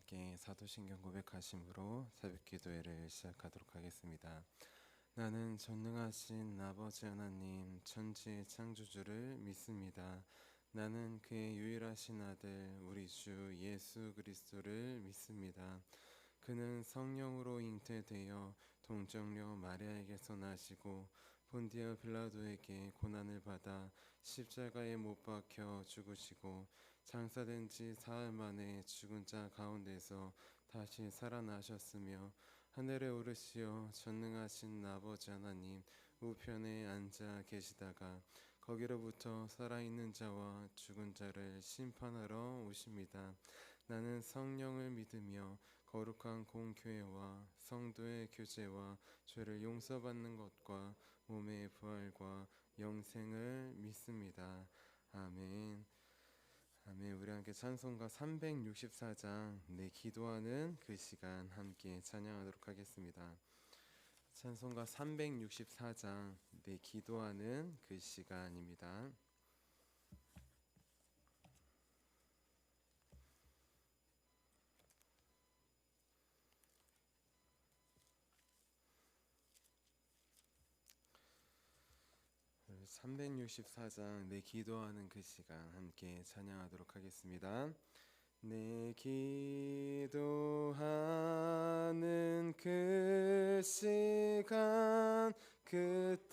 함께 사도신경 고백하심으로 새벽 기도회를 시작하도록 하겠습니다. 나는 전능하신 아버지 하나님 천지의 창조주를 믿습니다. 나는 그의 유일하신 아들 우리 주 예수 그리스도를 믿습니다. 그는 성령으로 잉태되어 동정녀 마리아에게서 나시고 본디오 빌라도에게 고난을 받아 십자가에 못 박혀 죽으시고 장사된 지 사흘 만에 죽은 자 가운데서 다시 살아나셨으며 하늘에 오르시어 전능하신 아버지 하나님 우편에 앉아 계시다가 거기로부터 살아있는 자와 죽은 자를 심판하러 오십니다. 나는 성령을 믿으며 거룩한 공교회와 성도의 교제와 죄를 용서받는 것과 몸의 부활과 영생을 믿습니다. 아멘. 아멘. 우리 함께 찬송가 364장 내 기도하는 그 시간 함께 찬양하도록 하겠습니다. 찬송가 364장 내 기도하는 그 시간입니다. 364장 내 기도하는 그 시간 함께 찬양하도록 하겠습니다. 내 기도하는 그 시간 그때가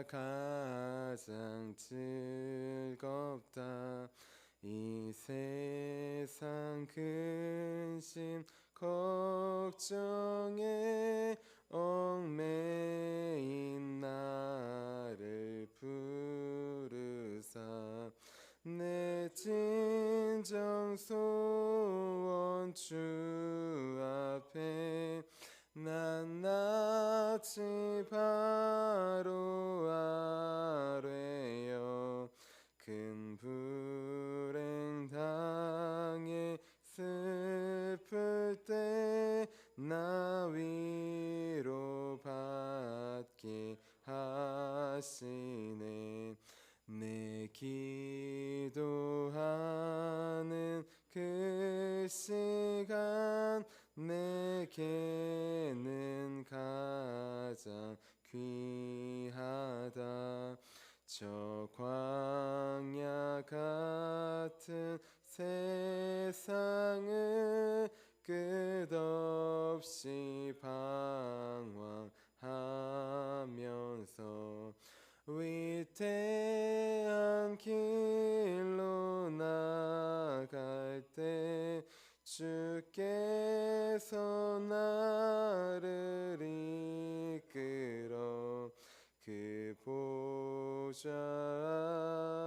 가장 즐겁다. 이 세상 근심 걱정에 얽매인 나를 부르사 내 진정 소원 주 앞에 낱낱이 바로 아뢰어 큰 불행 당해 슬플 때 나 위로 받게 하시네. 내 기도하는 그 시간 내게는 가장 귀하다. 저 광야 같은 세상을 끝없이 방황하면서 위태한 길로 나갈 때 주께서 나를 이끌어 그 보좌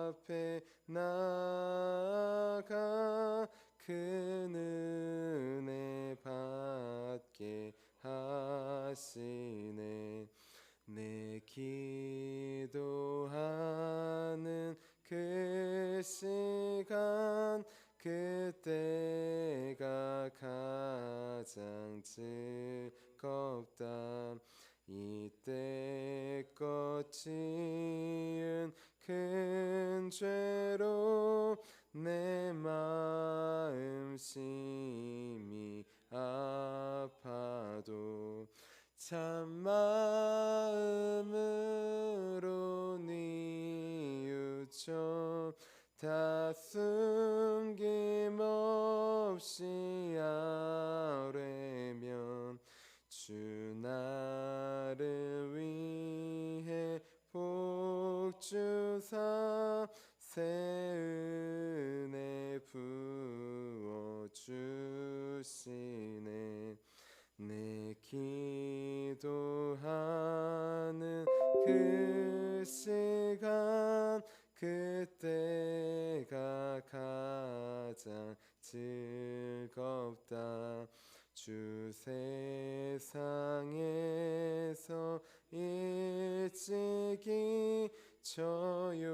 앞에 나아가 그 은혜 받게 하시네. 내 기도하는 그 시간 그때가 가장 즐겁다. 이때껏 지은 큰 죄로 내 마음 심히 아파도 참마음으로 뉘우쳐 다 숨김없이 아뢰면 주 나를 위해 복 주사 새 은혜 부어 주시네. 내 기도하는 그 시간 그때가 가장 즐겁다. 주 세상에서 일찍이 저요란한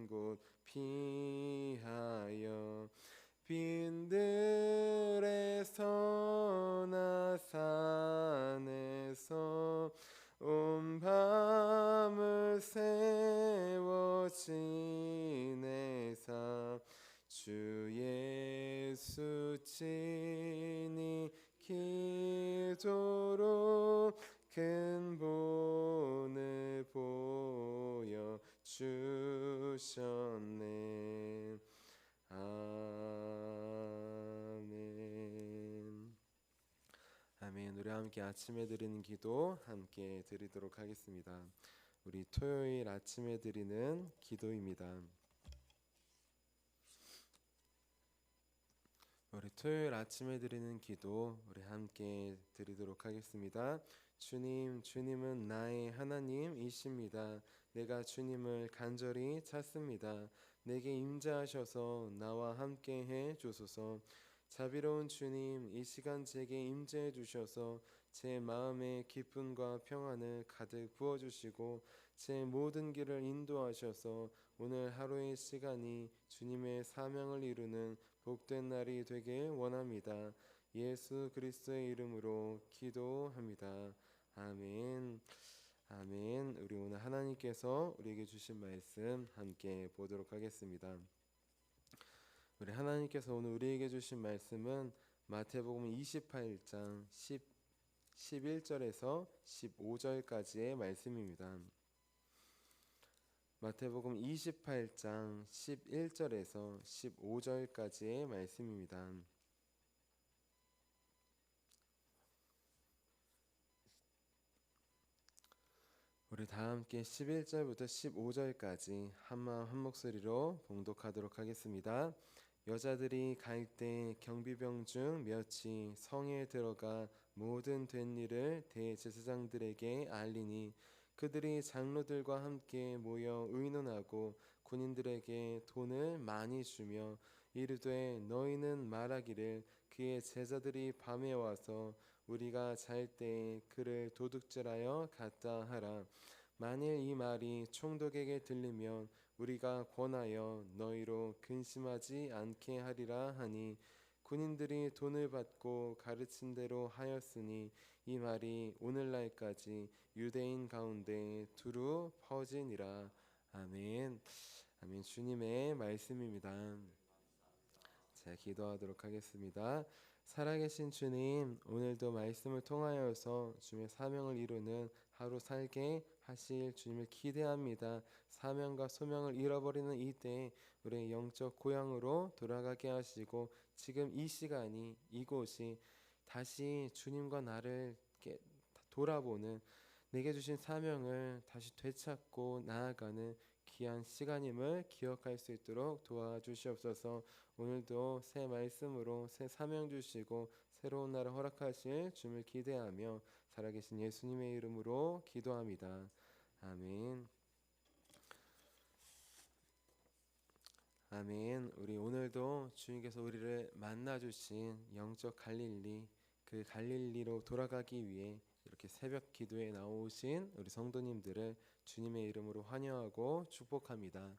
곳 피하여 빈들에서나 산에서 온 밤을 새워 지내사 주 예수 친히 기도로 근본을 보여 주셨네. 아멘. 아멘. 우리 함께 아침에 드리는 기도 함께 드리도록 하겠습니다. 우리 토요일 아침에 드리는 기도입니다. 우리 토요일 아침에 드리는 기도 우리 함께 드리도록 하겠습니다. 주님은 나의 하나님이십니다. 내가 주님을 간절히 찾습니다. 내게 임재하셔서 나와 함께 해 주소서. 자비로운 주님, 이 시간 제게 임재해 주셔서 제 마음에 기쁨과 평안을 가득 부어 주시고 제 모든 길을 인도하셔서 오늘 하루의 시간이 주님의 사명을 이루는 복된 날이 되길 원합니다. 예수 그리스도의 이름으로 기도합니다. 아멘. 아멘. 우리 오늘 하나님께서 우리에게 주신 말씀 함께 보도록 하겠습니다. 우리 하나님께서 오늘 우리에게 주신 말씀은 마태복음 28장 11절에서 15절까지의 말씀입니다. 마태복음 28장 11절에서 15절까지의 말씀입니다. 우리 다 함께 11절부터 15절까지 한마음 한목소리로 봉독하도록 하겠습니다. 여자들이 갈 때 경비병 중 몇이 성에 들어가 모든 된 일을 대제사장들에게 알리니 그들이 장로들과 함께 모여 의논하고 군인들에게 돈을 많이 주며 이르되 너희는 말하기를 그의 제자들이 밤에 와서 우리가 잘 때에 그를 도둑질하여 갔다 하라. 만일 이 말이 총독에게 들리면 우리가 권하여 너희로 근심하지 않게 하리라 하니 군인들이 돈을 받고 가르친 대로 하였으니 이 말이 오늘날까지 유대인 가운데 두루 퍼지니라. 아멘. 아멘. 주님의 말씀입니다. 자, 기도하도록 하겠습니다. 살아계신 주님, 오늘도 말씀을 통하여서 주님의 사명을 이루는 하루 살게 하실 주님을 기대합니다. 사명과 소명을 잃어버리는 이때 우리의 영적 고향으로 돌아가게 하시고 지금 이 시간이 이곳이 다시 주님과 나를 돌아보는 내게 주신 사명을 다시 되찾고 나아가는 귀한 시간임을 기억할 수 있도록 도와주시옵소서. 오늘도 새 말씀으로 새 사명 주시고 새로운 날을 허락하실 주님을 기대하며 살아계신 예수님의 이름으로 기도합니다. 아멘. 아멘. 우리 오늘도 주님께서 우리를 만나주신 영적 갈릴리, 그 갈릴리로 돌아가기 위해 이렇게 새벽 기도에 나오신 우리 성도님들을 주님의 이름으로 환영하고 축복합니다.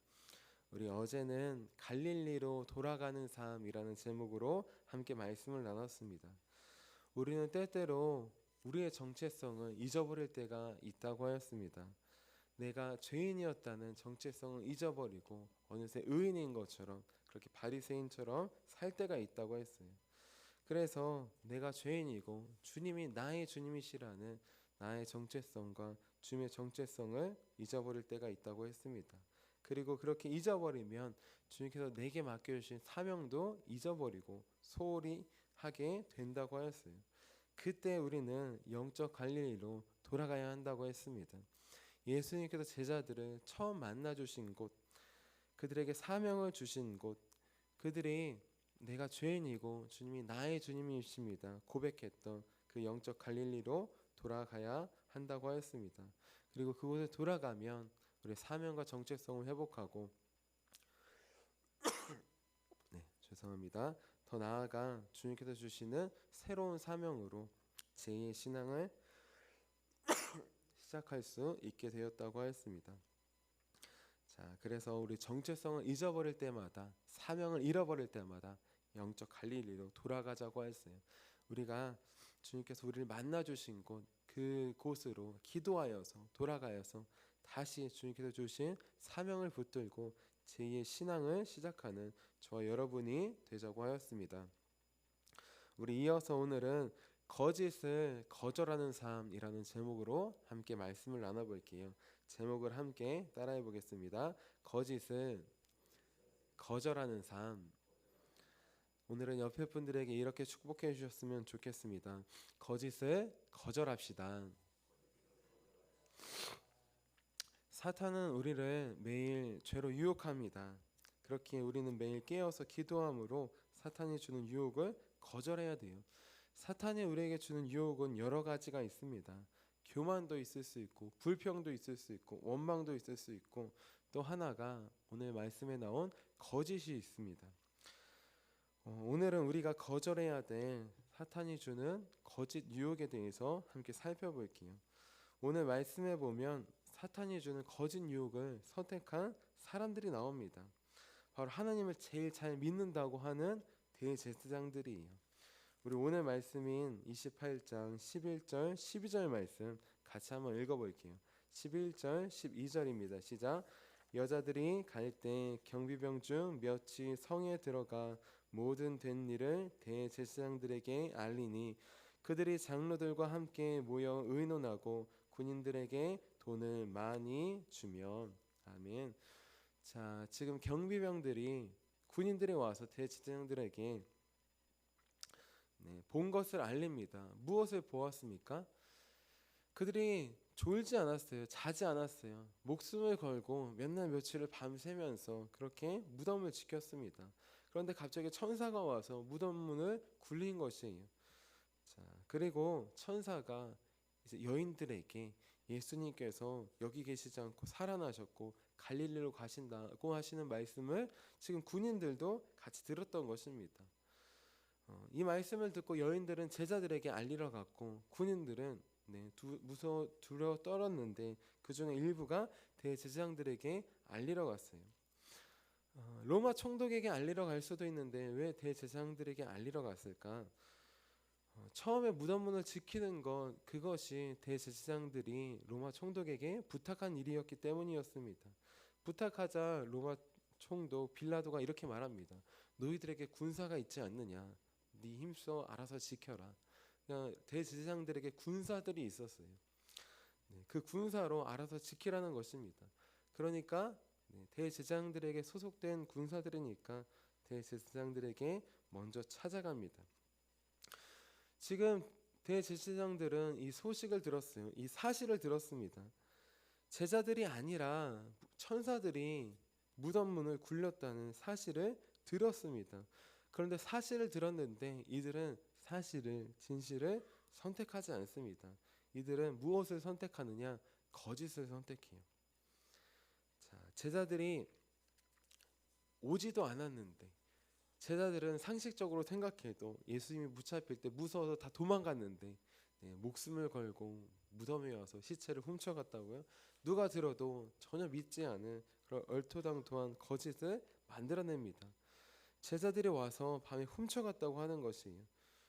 우리 어제는 갈릴리로 돌아가는 삶이라는 제목으로 함께 말씀을 나눴습니다. 우리는 때때로 우리의 정체성을 잊어버릴 때가 있다고 하였습니다. 내가 죄인이었다는 정체성을 잊어버리고 어느새 의인인 것처럼 그렇게 바리새인처럼 살 때가 있다고 했어요. 그래서 내가 죄인이고 주님이 나의 주님이시라는 나의 정체성과 주님의 정체성을 잊어버릴 때가 있다고 했습니다. 그리고 그렇게 잊어버리면 주님께서 내게 맡겨주신 사명도 잊어버리고 소홀히 하게 된다고 하였어요. 그때 우리는 영적 갈릴리로 돌아가야 한다고 했습니다. 예수님께서 제자들을 처음 만나주신 곳, 그들에게 사명을 주신 곳, 그들이 내가 죄인이고 주님이 나의 주님이십니다 고백했던 그 영적 갈릴리로 돌아가야 한다고 하였습니다. 그리고 그곳에 돌아가면 우리의 사명과 정체성을 회복하고 죄송합니다. 더 나아가 주님께서 주시는 새로운 사명으로 제2의 신앙을 시작할 수 있게 되었다고 하였습니다. 자, 그래서 우리 정체성을 잊어버릴 때마다 사명을 잃어버릴 때마다 영적 갈릴리로 돌아가자고 했어요. 우리가 주님께서 우리를 만나 주신 곳 그곳으로 기도하여서 돌아가여서 다시 주님께서 주신 사명을 붙들고 제2의 신앙을 시작하는 저와 여러분이 되자고 하였습니다. 우리 이어서 오늘은 거짓을 거절하는 삶이라는 제목으로 함께 말씀을 나눠볼게요. 제목을 함께 따라해 보겠습니다. 거짓을 거절하는 삶. 오늘은 옆에 분들에게 이렇게 축복해 주셨으면 좋겠습니다. 거짓을 거절합시다. 사탄은 우리를 매일 죄로 유혹합니다. 그렇게 우리는 매일 깨어서 기도함으로 사탄이 주는 유혹을 거절해야 돼요. 사탄이 우리에게 주는 유혹은 여러 가지가 있습니다. 교만도 있을 수 있고, 불평도 있을 수 있고, 원망도 있을 수 있고, 또 하나가 오늘 말씀에 나온 거짓이 있습니다. 오늘은 우리가 거절해야 될 사탄이 주는 거짓 유혹에 대해서 함께 살펴볼게요. 오늘 말씀에 보면 사탄이 주는 거짓 유혹을 선택한 사람들이 나옵니다. 바로 하나님을 제일 잘 믿는다고 하는 대제사장들이에요. 우리 오늘 말씀인 28장 11절 12절 말씀 같이 한번 읽어볼게요. 11절 12절입니다. 시작. 여자들이 갈 때 경비병 중 몇이 성에 들어가 모든 된 일을 대제사장들에게 알리니 그들이 장로들과 함께 모여 의논하고 군인들에게 돈을 많이 주면. 아멘. 자, 지금 경비병들이 군인들이 와서 대제사장들에게 본 것을 알립니다. 무엇을 보았습니까? 그들이 졸지 않았어요. 자지 않았어요. 목숨을 걸고 몇 날 며칠을 밤새면서 그렇게 무덤을 지켰습니다. 그런데 갑자기 천사가 와서 무덤 문을 굴린 것이에요. 자, 그리고 천사가 이제 여인들에게 예수님께서 여기 계시지 않고 살아나셨고 갈릴리로 가신다고 하시는 말씀을 지금 군인들도 같이 들었던 것입니다. 이 말씀을 듣고 여인들은 제자들에게 알리러 갔고 군인들은 무서워 두려워 떨었는데 그 중에 일부가 대제사장들에게 알리러 갔어요. 로마 총독에게 알리러 갈 수도 있는데 왜 대제사장들에게 알리러 갔을까? 처음에 무덤문을 지키는 것, 그것이 대제사장들이 로마 총독에게 부탁한 일이었기 때문이었습니다. 부탁하자 로마 총독 빌라도가 이렇게 말합니다. 너희들에게 군사가 있지 않느냐? 네 힘써 알아서 지켜라. 그냥 대제사장들에게 군사들이 있었어요. 그 군사로 알아서 지키라는 것입니다. 그러니까 대제사장들에게 소속된 군사들이니까 대제사장들에게 먼저 찾아갑니다. 지금 대제사장들은 이 소식을 들었어요. 이 사실을 들었습니다. 제자들이 아니라 천사들이 무덤문을 굴렸다는 사실을 들었습니다. 그런데 사실을 들었는데 이들은 사실을, 진실을 선택하지 않습니다. 이들은 무엇을 선택하느냐? 거짓을 선택해요. 자, 제자들이 오지도 않았는데 제자들은 상식적으로 생각해도 예수님이 무차필 때 무서워서 다 도망갔는데 목숨을 걸고 무덤에 와서 시체를 훔쳐갔다고요? 누가 들어도 전혀 믿지 않은 그런 얼토당토한 거짓을 만들어냅니다. 제자들이 와서 밤에 훔쳐갔다고 하는 것이에요.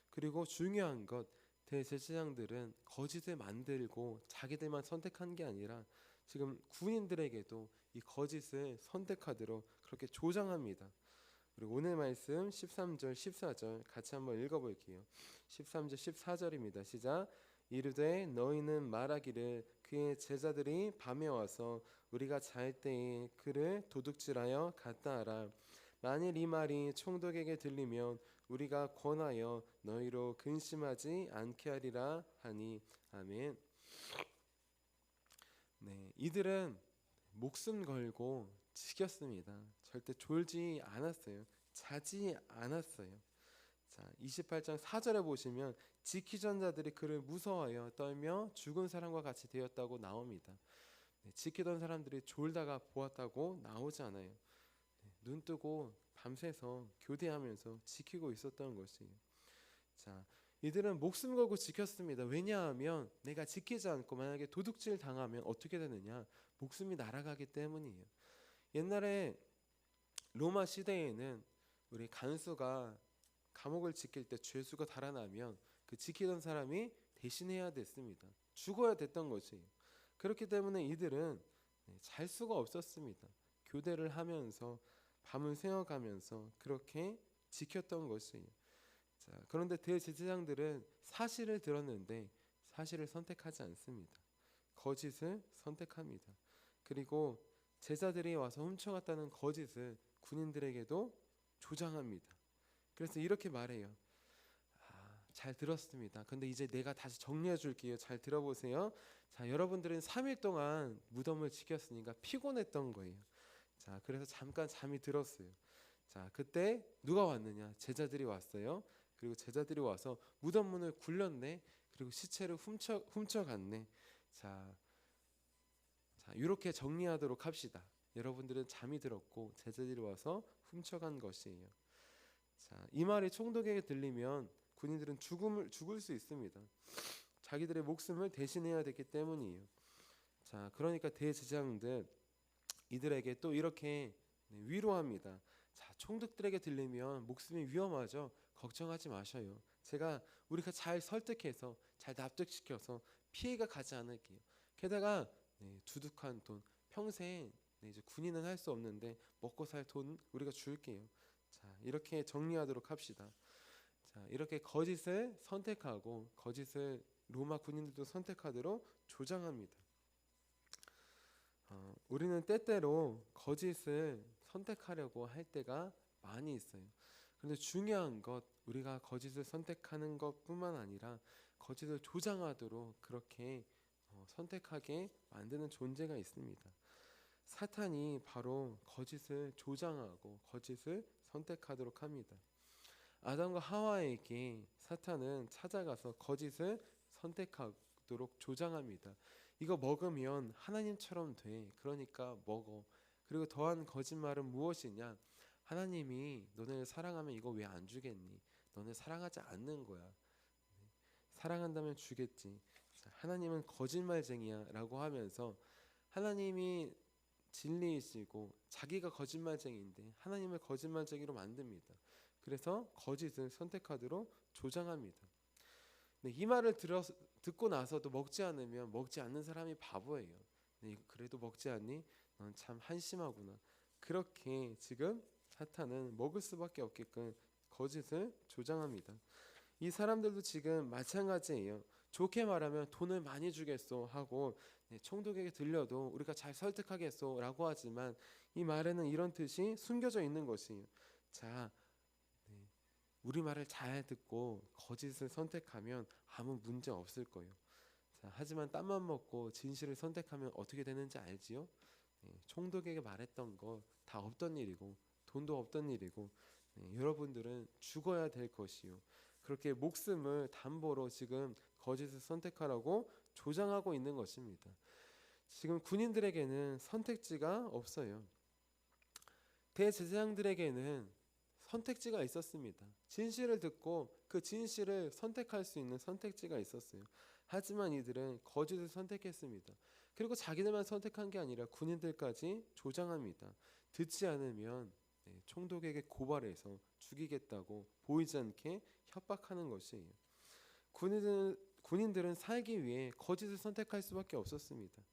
그리고 중요한 것, 대제사장들은 거짓을 만들고 자기들만 선택한 게 아니라 지금 군인들에게도 이 거짓을 선택하도록 그렇게 조장합니다. 그리고 오늘 말씀 13절 14절 같이 한번 읽어볼게요. 13절 14절입니다. 시작. 이르되 너희는 말하기를 그의 제자들이 밤에 와서 우리가 잘 때에 그를 도둑질하여 갔다 하라. 만일 이 말이 총독에게 들리면 우리가 권하여 너희로 근심하지 않게 하리라 하니. 아멘. 이들은 목숨 걸고 지켰습니다. 절대 졸지 않았어요. 자지 않았어요. 자, 28장 4절에 보시면 지키던 자들이 그를 무서워하여 떨며 죽은 사람과 같이 되었다고 나옵니다. 지키던 사람들이 졸다가 보았다고 나오지 않아요. 눈 뜨고 밤새서 교대하면서 지키고 있었던 것이에요. 자, 이들은 목숨 걸고 지켰습니다. 왜냐하면 내가 지키지 않고 만약에 도둑질 당하면 어떻게 되느냐? 목숨이 날아가기 때문이에요. 옛날에 로마 시대에는 우리 간수가 감옥을 지킬 때 죄수가 달아나면 그 지키던 사람이 대신해야 됐습니다. 죽어야 됐던 것이에요. 그렇기 때문에 이들은 잘 수가 없었습니다. 교대를 하면서 밤을 새워가면서 그렇게 지켰던 것이에요. 자, 그런데 대제사장들은 사실을 들었는데 사실을 선택하지 않습니다. 거짓을 선택합니다. 그리고 제자들이 와서 훔쳐갔다는 거짓을 군인들에게도 조장합니다. 그래서 이렇게 말해요. 잘 들었습니다. 근데 이제 내가 다시 정리해 줄게요. 잘 들어보세요. 자, 여러분들은 3일 동안 무덤을 지켰으니까 피곤했던 거예요. 자, 그래서 잠깐 잠이 들었어요. 자, 그때 누가 왔느냐? 제자들이 왔어요. 그리고 제자들이 와서 무덤 문을 굴렸네. 그리고 시체를 훔쳐갔네. 자, 이렇게 정리하도록 합시다. 여러분들은 잠이 들었고 제자들이 와서 훔쳐간 것이에요. 자, 이 말이 총독에게 들리면 군인들은 죽을 수 있습니다. 자기들의 목숨을 대신해야 되기 때문이에요. 자, 그러니까 대제사장들 이들에게 또 이렇게 위로합니다. 자, 총독들에게 들리면 목숨이 위험하죠. 걱정하지 마셔요. 우리가 잘 설득해서 잘 납득시켜서 피해가 가지 않을게요. 게다가 두둑한 돈, 평생 이제 군인은 할 수 없는데 먹고 살 돈 우리가 줄게요. 자, 이렇게 정리하도록 합시다. 자, 이렇게 거짓을 선택하고 거짓을 로마 군인들도 선택하도록 조장합니다. 우리는 때때로 거짓을 선택하려고 할 때가 많이 있어요. 그런데 중요한 것, 우리가 거짓을 선택하는 것뿐만 아니라 거짓을 조장하도록 그렇게 선택하게 만드는 존재가 있습니다. 사탄이 바로 거짓을 조장하고 거짓을 선택하도록 합니다. 아담과 하와에게 사탄은 찾아가서 거짓을 선택하도록 조장합니다. 이거 먹으면 하나님처럼 돼. 그러니까 먹어. 그리고 더한 거짓말은 무엇이냐? 하나님이 너네를 사랑하면 이거 왜 안 주겠니? 너네 사랑하지 않는 거야. 사랑한다면 주겠지. 하나님은 거짓말쟁이야 라고 하면서 하나님이 진리이시고 자기가 거짓말쟁이인데 하나님을 거짓말쟁이로 만듭니다. 그래서 거짓을 선택하도록 조장합니다. 이 말을 듣고 나서도 먹지 않으면 먹지 않는 사람이 바보예요. 그래도 먹지 않니? 넌 참 한심하구나. 그렇게 지금 사탄은 먹을 수밖에 없게끔 거짓을 조장합니다. 이 사람들도 지금 마찬가지예요. 좋게 말하면 돈을 많이 주겠소 하고 총독에게 들려도 우리가 잘 설득하겠소 라고 하지만 이 말에는 이런 뜻이 숨겨져 있는 것이에요. 자, 우리 말을 잘 듣고 거짓을 선택하면 아무 문제 없을 거예요. 자, 하지만 땀만 먹고 진실을 선택하면 어떻게 되는지 알지요? 총독에게 말했던 거 다 없던 일이고 돈도 없던 일이고 여러분들은 죽어야 될 것이요. 그렇게 목숨을 담보로 지금 거짓을 선택하라고 조장하고 있는 것입니다. 지금 군인들에게는 선택지가 없어요. 대제사장들에게는 선택지가 있었습니다. 진실을 듣고 그 진실을 선택할 수 있는 선택지가 있었어요. 하지만 이들은 거짓을 선택했습니다. 그리고 자기들만 선택한 게 아니라 군인들까지 조장합니다. 듣지 않으면 총독에게 고발해서 죽이겠다고 보이지 않게 협박하는 것이에요. 군인들은 살기 위해 거짓을 선택할 수밖에 없었습니다.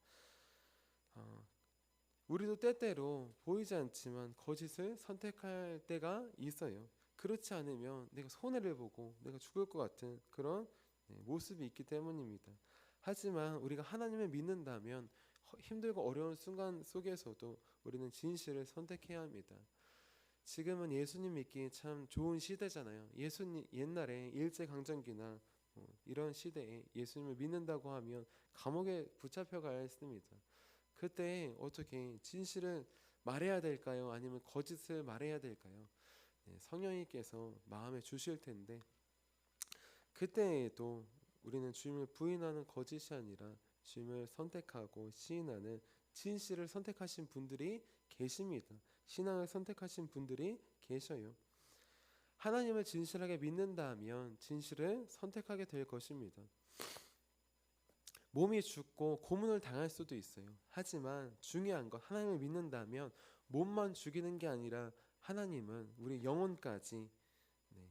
우리도 때때로 보이지 않지만 거짓을 선택할 때가 있어요. 그렇지 않으면 내가 손해를 보고 내가 죽을 것 같은 그런 모습이 있기 때문입니다. 하지만 우리가 하나님을 믿는다면 힘들고 어려운 순간 속에서도 우리는 진실을 선택해야 합니다. 지금은 예수님 믿기 참 좋은 시대잖아요. 예수님 옛날에 일제강점기나 이런 시대에 예수님을 믿는다고 하면 감옥에 붙잡혀 가야 했습니다. 그때 어떻게 진실을 말해야 될까요? 아니면 거짓을 말해야 될까요? 성령님께서 마음에 주실 텐데 그때에도 우리는 주님을 부인하는 거짓이 아니라 주님을 선택하고 시인하는 진실을 선택하신 분들이 계십니다. 신앙을 선택하신 분들이 계셔요. 하나님을 진실하게 믿는다면 진실을 선택하게 될 것입니다. 몸이 죽고 고문을 당할 수도 있어요. 하지만 중요한 건 하나님을 믿는다면 몸만 죽이는 게 아니라 하나님은 우리 영혼까지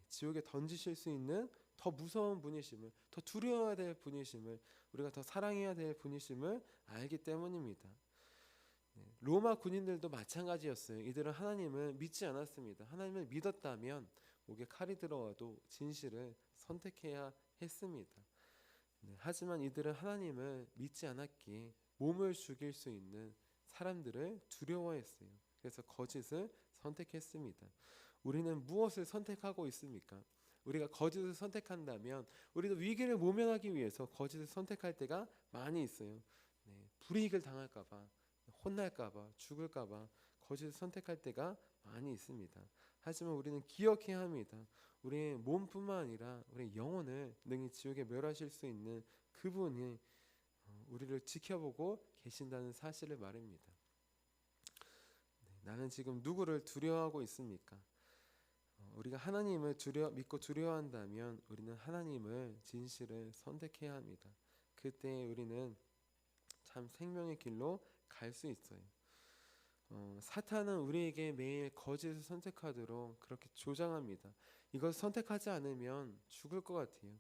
지옥에 던지실 수 있는 더 무서운 분이심을, 더 두려워야 될 분이심을, 우리가 더 사랑해야 될 분이심을 알기 때문입니다. 로마 군인들도 마찬가지였어요. 이들은 하나님을 믿지 않았습니다. 하나님을 믿었다면 목에 칼이 들어와도 진실을 선택해야 했습니다. 하지만 이들은 하나님을 믿지 않았기에 몸을 죽일 수 있는 사람들을 두려워했어요. 그래서 거짓을 선택했습니다. 우리는 무엇을 선택하고 있습니까? 우리가 거짓을 선택한다면 우리도 위기를 모면하기 위해서 거짓을 선택할 때가 많이 있어요. 불이익을 당할까봐, 혼날까봐, 죽을까봐 거짓을 선택할 때가 많이 있습니다. 하지만 우리는 기억해야 합니다. 우리의 몸뿐만 아니라 우리의 영혼을 능히 지옥에 멸하실 수 있는 그분이 우리를 지켜보고 계신다는 사실을 말합니다. 나는 지금 누구를 두려워하고 있습니까? 우리가 하나님을 믿고 두려워한다면 우리는 하나님을 진실을 선택해야 합니다. 그때 우리는 참 생명의 길로 갈 수 있어요. 사탄은 우리에게 매일 거짓을 선택하도록 그렇게 조장합니다. 이걸 선택하지 않으면 죽을 것 같아요.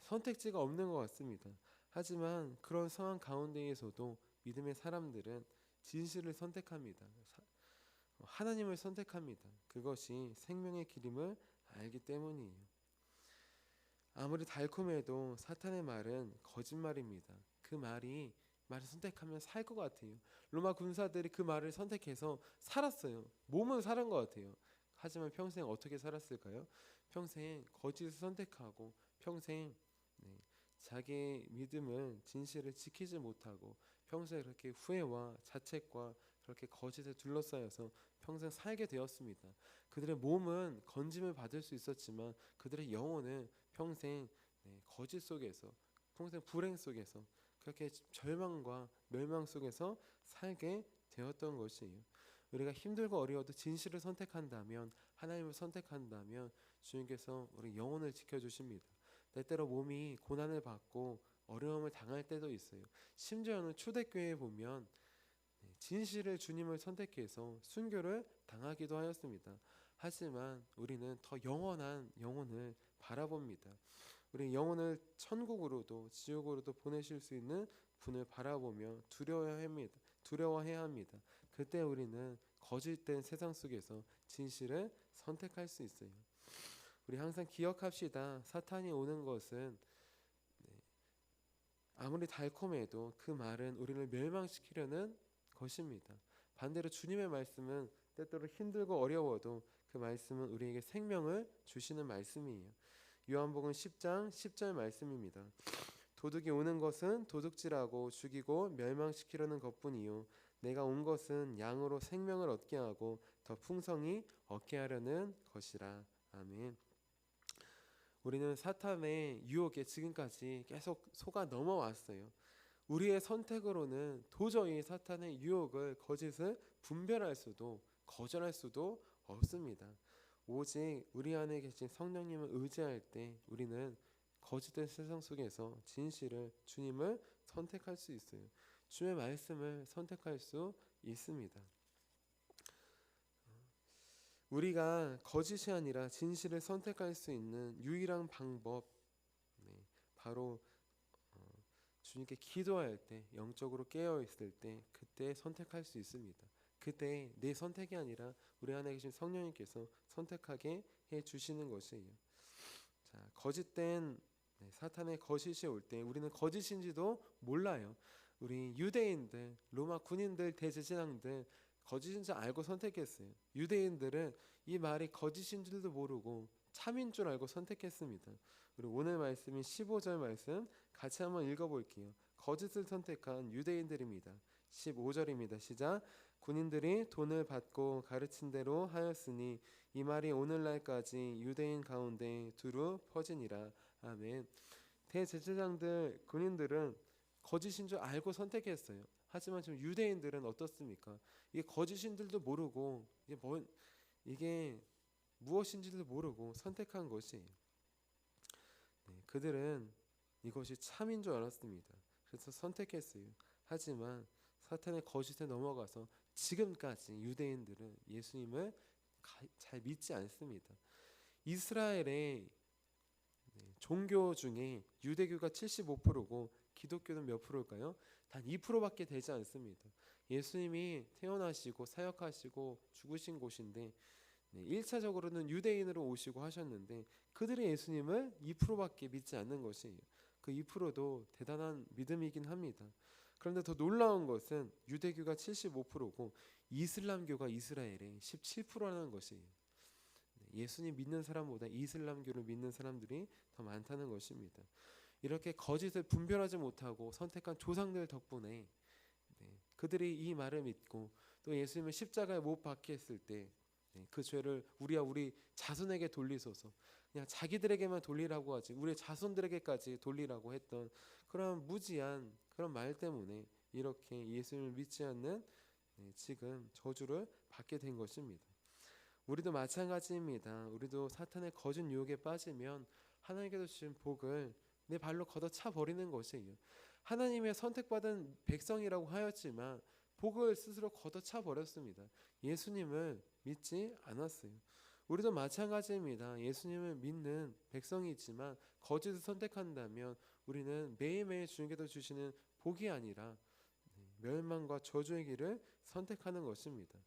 선택지가 없는 것 같습니다. 하지만 그런 상황 가운데에서도 믿음의 사람들은 진실을 선택합니다. 하나님을 선택합니다. 그것이 생명의 길임을 알기 때문이에요. 아무리 달콤해도 사탄의 말은 거짓말입니다. 그 말을 선택하면 살 것 같아요. 로마 군사들이 그 말을 선택해서 살았어요. 몸은 살은 것 같아요. 하지만 평생 어떻게 살았을까요? 평생 거짓을 선택하고 평생 자기의 믿음을 진실을 지키지 못하고 평생 그렇게 후회와 자책과 그렇게 거짓에 둘러싸여서 평생 살게 되었습니다. 그들의 몸은 건짐을 받을 수 있었지만 그들의 영혼은 평생 거짓 속에서 평생 불행 속에서 그렇게 절망과 멸망 속에서 살게 되었던 것이에요. 우리가 힘들고 어려워도 진실을 선택한다면 하나님을 선택한다면 주님께서 우리 영혼을 지켜주십니다. 때때로 몸이 고난을 받고 어려움을 당할 때도 있어요. 심지어는 초대교회에 보면 진실을 주님을 선택해서 순교를 당하기도 하였습니다. 하지만 우리는 더 영원한 영혼을 바라봅니다. 우리 영혼을 천국으로도 지옥으로도 보내실 수 있는 분을 바라보며 두려워해야 합니다. 그때 우리는 거짓된 세상 속에서 진실을 선택할 수 있어요. 우리 항상 기억합시다. 사탄이 오는 것은 아무리 달콤해도 그 말은 우리를 멸망시키려는 것입니다. 반대로 주님의 말씀은 때때로 힘들고 어려워도 그 말씀은 우리에게 생명을 주시는 말씀이에요. 요한복음 10장 10절 말씀입니다. 도둑이 오는 것은 도둑질하고 죽이고 멸망시키려는 것뿐이요 내가 온 것은 양으로 생명을 얻게 하고 더 풍성히 얻게 하려는 것이라. 아멘. 우리는 사탄의 유혹에 지금까지 계속 속아 넘어왔어요. 우리의 선택으로는 도저히 사탄의 유혹을 거짓을 분별할 수도 거절할 수도 없습니다. 오직 우리 안에 계신 성령님을 의지할 때 우리는 거짓된 세상 속에서 진실을 주님을 선택할 수 있어요. 주의 말씀을 선택할 수 있습니다. 우리가 거짓이 아니라 진실을 선택할 수 있는 유일한 방법 바로 주님께 기도할 때 영적으로 깨어 있을 때 그때 선택할 수 있습니다. 그때 내 선택이 아니라 우리 안에 계신 성령님께서 선택하게 해 주시는 것이에요. 자, 거짓된 사탄의 거짓이 올 때 우리는 거짓인지도 몰라요. 우리 유대인들, 로마 군인들, 대제사장들 거짓인 줄 알고 선택했어요. 유대인들은 이 말이 거짓인 줄도 모르고 참인 줄 알고 선택했습니다. 우리 오늘 말씀인 15절 말씀 같이 한번 읽어볼게요. 거짓을 선택한 유대인들입니다. 15절입니다. 시작. 군인들이 돈을 받고 가르친 대로 하였으니 이 말이 오늘날까지 유대인 가운데 두루 퍼지니라. 아멘. 대제사장들, 군인들은 거짓인 줄 알고 선택했어요. 하지만 지금 유대인들은 어떻습니까? 이게 거짓인들도 모르고 이게 무엇인지도 모르고 선택한 것이에요. 그들은 이것이 참인 줄 알았습니다. 그래서 선택했어요. 하지만 사탄의 거짓에 넘어가서 지금까지 유대인들은 예수님을 잘 믿지 않습니다. 이스라엘의 종교 중에 유대교가 75%고 기독교는 몇 프로일까요? 단 2%밖에 되지 않습니다. 예수님이 태어나시고 사역하시고 죽으신 곳인데 1차적으로는 유대인으로 오시고 하셨는데 그들이 예수님을 2%밖에 믿지 않는 것이에요. 그 2%도 대단한 믿음이긴 합니다. 그런데 더 놀라운 것은 유대교가 75%고 이슬람교가 이스라엘의 17%라는 것이에요. 예수님 믿는 사람보다 이슬람교를 믿는 사람들이 더 많다는 것입니다. 이렇게 거짓을 분별하지 못하고 선택한 조상들 덕분에 그들이 이 말을 믿고 또 예수님을 십자가에 못 박혔을 때 그 죄를 우리와 우리 자손에게 돌리소서, 그냥 자기들에게만 돌리라고 하지 우리 자손들에게까지 돌리라고 했던 그런 무지한 그런 말 때문에 이렇게 예수님을 믿지 않는 지금 저주를 받게 된 것입니다. 우리도 마찬가지입니다. 우리도 사탄의 거짓 유혹에 빠지면 하나님께서 주신 복을 내 발로 걷어차 버리는 것이에요. 하나님의 선택받은 백성이라고 하였지만 복을 스스로 걷어차 버렸습니다. 예수님을 믿지 않았어요. 우리도 마찬가지입니다. 예수님을 믿는 백성이지만 거짓을 선택한다면 우리는 매일매일 주님께서 주시는 복이 아니라 멸망과 저주의 길을 선택하는 것입니다.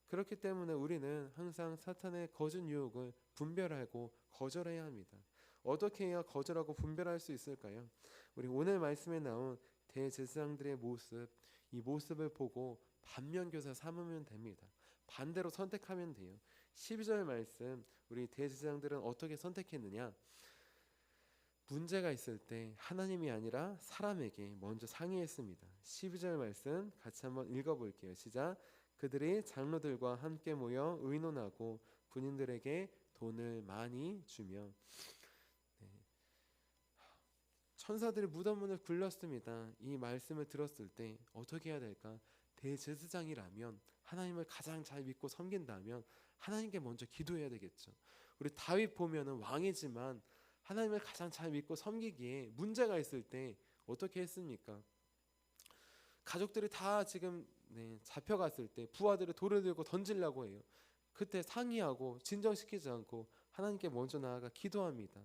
그렇기 때문에 우리는 항상 사탄의 거짓 유혹을 분별하고 거절해야 합니다. 어떻게 해야 거절하고 분별할 수 있을까요? 우리 오늘 말씀에 나온 대제사장들의 모습, 이 모습을 보고 반면교사 삼으면 됩니다. 반대로 선택하면 돼요. 12절 말씀, 우리 대제사장들은 어떻게 선택했느냐? 문제가 있을 때 하나님이 아니라 사람에게 먼저 상의했습니다. 12절 말씀 같이 한번 읽어볼게요. 시작. 그들이 장로들과 함께 모여 의논하고 군인들에게 돈을 많이 주며 천사들이 무덤 문을 굴렸습니다. 이 말씀을 들었을 때 어떻게 해야 될까? 대제사장이라면 하나님을 가장 잘 믿고 섬긴다면 하나님께 먼저 기도해야 되겠죠. 우리 다윗 보면은 왕이지만 하나님을 가장 잘 믿고 섬기기에 문제가 있을 때 어떻게 했습니까? 가족들이 다 지금 잡혀갔을 때 부하들이 돌을 들고 던지려고 해요. 그때 상의하고 진정시키지 않고 하나님께 먼저 나아가 기도합니다.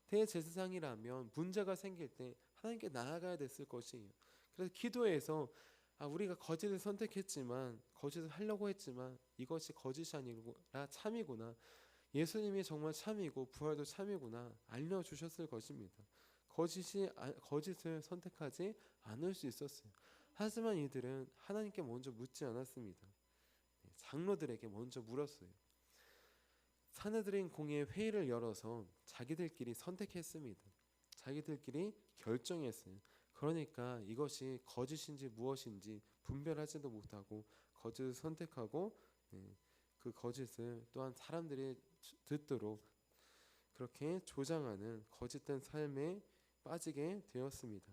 대제사장이라면 문제가 생길 때 하나님께 나아가야 됐을 것이에요. 그래서 기도해서 우리가 거짓을 선택했지만 거짓을 하려고 했지만 이것이 거짓이 아니라 참이구나, 예수님이 정말 참이고 부활도 참이구나 알려주셨을 것입니다. 거짓을 선택하지 않을 수 있었어요. 하지만 이들은 하나님께 먼저 묻지 않았습니다. 장로들에게 먼저 물었어요. 사내들인 공회 회의를 열어서 자기들끼리 선택했습니다. 자기들끼리 결정했어요. 그러니까 이것이 거짓인지 무엇인지 분별하지도 못하고 거짓을 선택하고 그 거짓을 또한 사람들이 듣도록 그렇게 조장하는 거짓된 삶에 빠지게 되었습니다.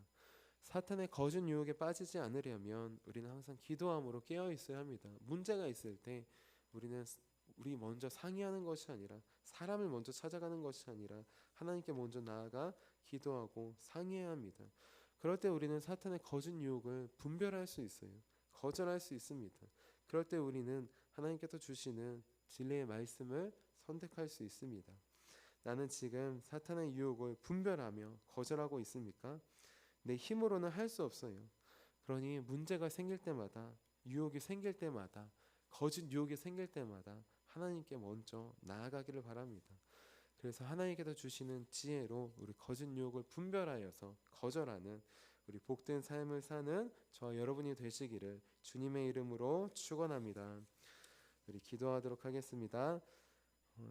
사탄의 거짓 유혹에 빠지지 않으려면 우리는 항상 기도함으로 깨어 있어야 합니다. 문제가 있을 때 우리 먼저 상의하는 것이 아니라 사람을 먼저 찾아가는 것이 아니라 하나님께 먼저 나아가 기도하고 상의해야 합니다. 그럴 때 우리는 사탄의 거짓 유혹을 분별할 수 있어요. 거절할 수 있습니다. 그럴 때 우리는 하나님께서 주시는 진리의 말씀을 선택할 수 있습니다. 나는 지금 사탄의 유혹을 분별하며 거절하고 있습니까? 내 힘으로는 할 수 없어요. 그러니 문제가 생길 때마다, 유혹이 생길 때마다, 거짓 유혹이 생길 때마다 하나님께 먼저 나아가기를 바랍니다. 그래서 하나님께서 주시는 지혜로 우리 거짓 유혹을 분별하여서 거절하는 우리 복된 삶을 사는 저와 여러분이 되시기를 주님의 이름으로 축원합니다. 우리 기도하도록 하겠습니다.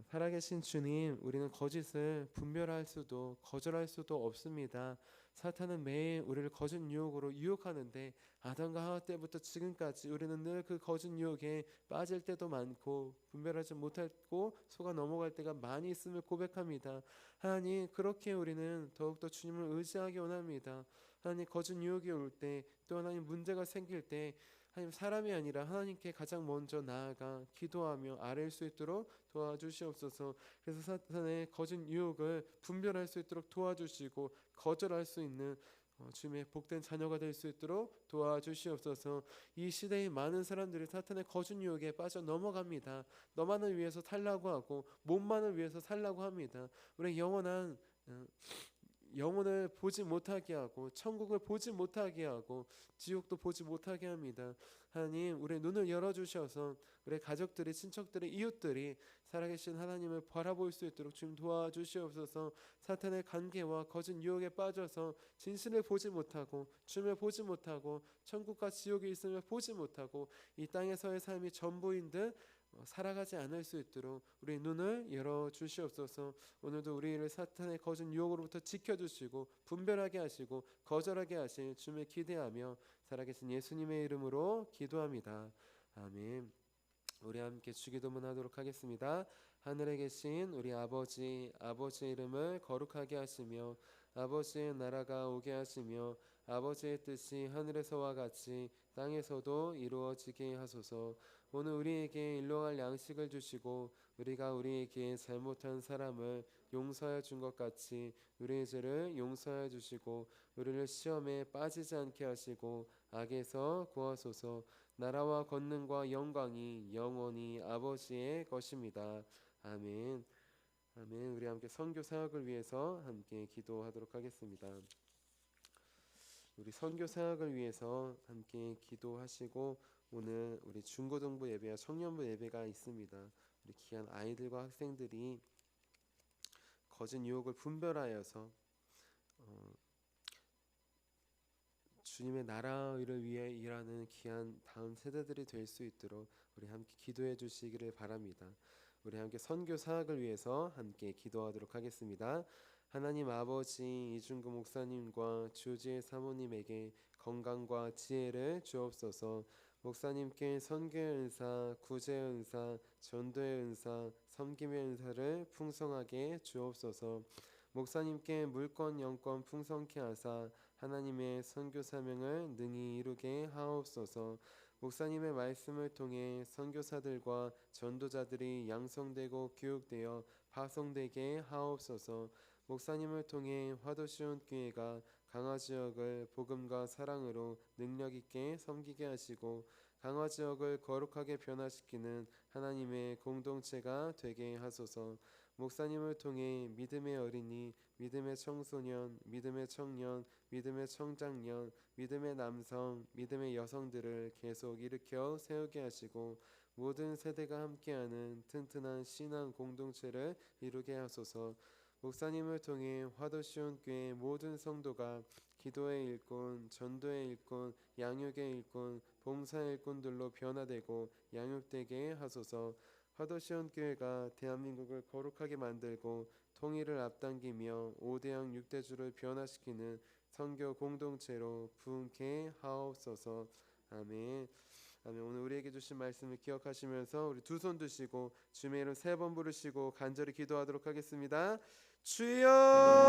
살아계신 주님, 우리는 거짓을 분별할 수도 거절할 수도 없습니다. 사탄은 매일 우리를 거짓 유혹으로 유혹하는데 아담과 하와 때부터 지금까지 우리는 늘 그 거짓 유혹에 빠질 때도 많고 분별하지 못하고 속아 넘어갈 때가 많이 있음을 고백합니다. 하나님, 그렇게 우리는 더욱더 주님을 의지하기 원합니다. 하나님, 거짓 유혹이 올 때, 또 하나님 문제가 생길 때 하나님, 사람이 아니라 하나님께 가장 먼저 나아가 기도하며 아뢰일 수 있도록 도와주시옵소서. 그래서 사탄의 거짓 유혹을 분별할 수 있도록 도와주시고 거절할 수 있는 주님의 복된 자녀가 될 수 있도록 도와주시옵소서. 이 시대의 많은 사람들이 사탄의 거짓 유혹에 빠져 넘어갑니다. 너만을 위해서 살라고 하고 몸만을 위해서 살라고 합니다. 우리 영원한 영혼을 보지 못하게 하고 천국을 보지 못하게 하고 지옥도 보지 못하게 합니다. 하나님, 우리의 눈을 열어주셔서 우리 가족들이, 친척들이, 이웃들이 살아계신 하나님을 바라볼 수 있도록 주님 도와주시옵소서. 사탄의 관계와 거짓 유혹에 빠져서 진실을 보지 못하고 주님을 보지 못하고 천국과 지옥이 있음을 보지 못하고 이 땅에서의 삶이 전부인 듯 살아가지 않을 수 있도록 우리 눈을 열어 주시옵소서. 오늘도 우리를 사탄의 거짓 유혹으로부터 지켜주시고 분별하게 하시고 거절하게 하실 주님을 기대하며 살아계신 예수님의 이름으로 기도합니다. 아멘. 우리 함께 주기도문 하도록 하겠습니다. 하늘에 계신 우리 아버지, 아버지의 이름을 거룩하게 하시며 아버지의 나라가 오게 하시며 아버지의 뜻이 하늘에서와 같이 땅에서도 이루어지게 하소서. 오늘 우리에게 일용할 양식을 주시고 우리가 우리에게 잘못한 사람을 용서해 준 것 같이 우리의 죄를 용서해 주시고 우리를 시험에 빠지지 않게 하시고 악에서 구하소서. 나라와 권능과 영광이 영원히 아버지의 것입니다. 아멘. 아멘. 우리 함께 선교 사역을 위해서 함께 기도하도록 하겠습니다. 우리 선교 사역을 위해서 함께 기도하시고 오늘 우리 중고등부 예배와 청년부 예배가 있습니다. 우리 귀한 아이들과 학생들이 거짓 유혹을 분별하여서 주님의 나라를 위해 일하는 귀한 다음 세대들이 될 수 있도록 우리 함께 기도해 주시기를 바랍니다. 우리 함께 선교 사역을 위해서 함께 기도하도록 하겠습니다. 하나님 아버지, 이중구 목사님과 주지의 사모님에게 건강과 지혜를 주옵소서. 목사님께 선교의 은사, 구제의 은사, 전도의 은사, 섬김의 은사를 풍성하게 주옵소서. 목사님께 물권 영권 풍성케 하사 하나님의 선교 사명을 능히 이루게 하옵소서. 목사님의 말씀을 통해 선교사들과 전도자들이 양성되고 교육되어 파송되게 하옵소서. 목사님을 통해 화도시온 교회가 강화지역을 복음과 사랑으로 능력있게 섬기게 하시고 강화지역을 거룩하게 변화시키는 하나님의 공동체가 되게 하소서. 목사님을 통해 믿음의 어린이, 믿음의 청소년, 믿음의 청년, 믿음의 청장년, 믿음의 남성, 믿음의 여성들을 계속 일으켜 세우게 하시고 모든 세대가 함께하는 튼튼한 신앙 공동체를 이루게 하소서. 목사님을 통해 화도시온 교회 모든 성도가 기도의 일꾼, 전도의 일꾼, 양육의 일꾼, 봉사의 일꾼들로 변화되고 양육되게 하소서. 화도시온 교회가 대한민국을 거룩하게 만들고 통일을 앞당기며 5대양 6대주를 변화시키는 선교 공동체로 부흥케 하옵소서. 아멘. 아멘. 오늘 우리에게 주신 말씀을 기억하시면서 우리 두 손 드시고 주님의 이름 3번 부르시고 간절히 기도하도록 하겠습니다. 주여